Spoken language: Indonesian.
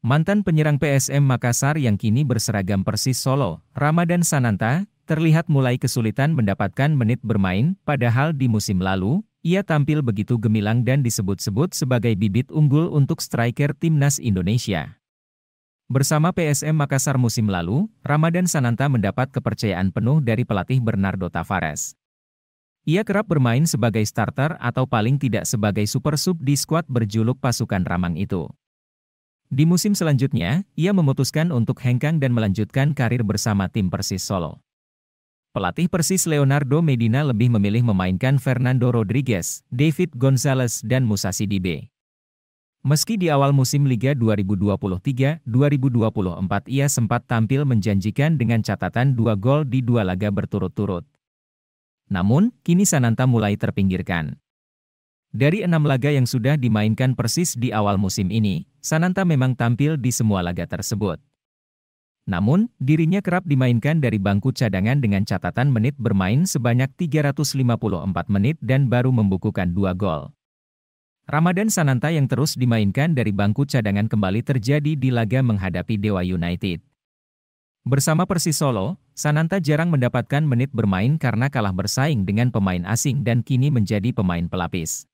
Mantan penyerang PSM Makassar yang kini berseragam Persis Solo, Ramadan Sananta, terlihat mulai kesulitan mendapatkan menit bermain, padahal di musim lalu, ia tampil begitu gemilang dan disebut-sebut sebagai bibit unggul untuk striker timnas Indonesia. Bersama PSM Makassar musim lalu, Ramadan Sananta mendapat kepercayaan penuh dari pelatih Bernardo Tavares. Ia kerap bermain sebagai starter atau paling tidak sebagai super sub di skuad berjuluk Pasukan Ramang itu. Di musim selanjutnya, ia memutuskan untuk hengkang dan melanjutkan karir bersama tim Persis Solo. Pelatih Persis Leonardo Medina lebih memilih memainkan Fernando Rodriguez, David Gonzalez dan Musa Sidibe. Meski di awal musim Liga 2023-2024 ia sempat tampil menjanjikan dengan catatan 2 gol di 2 laga berturut-turut. Namun, kini Sananta mulai terpinggirkan. Dari 6 laga yang sudah dimainkan Persis di awal musim ini, Sananta memang tampil di semua laga tersebut. Namun, dirinya kerap dimainkan dari bangku cadangan dengan catatan menit bermain sebanyak 354 menit dan baru membukukan 2 gol. Ramadan Sananta yang terus dimainkan dari bangku cadangan kembali terjadi di laga menghadapi Dewa United. Bersama Persis Solo, Sananta jarang mendapatkan menit bermain karena kalah bersaing dengan pemain asing dan kini menjadi pemain pelapis.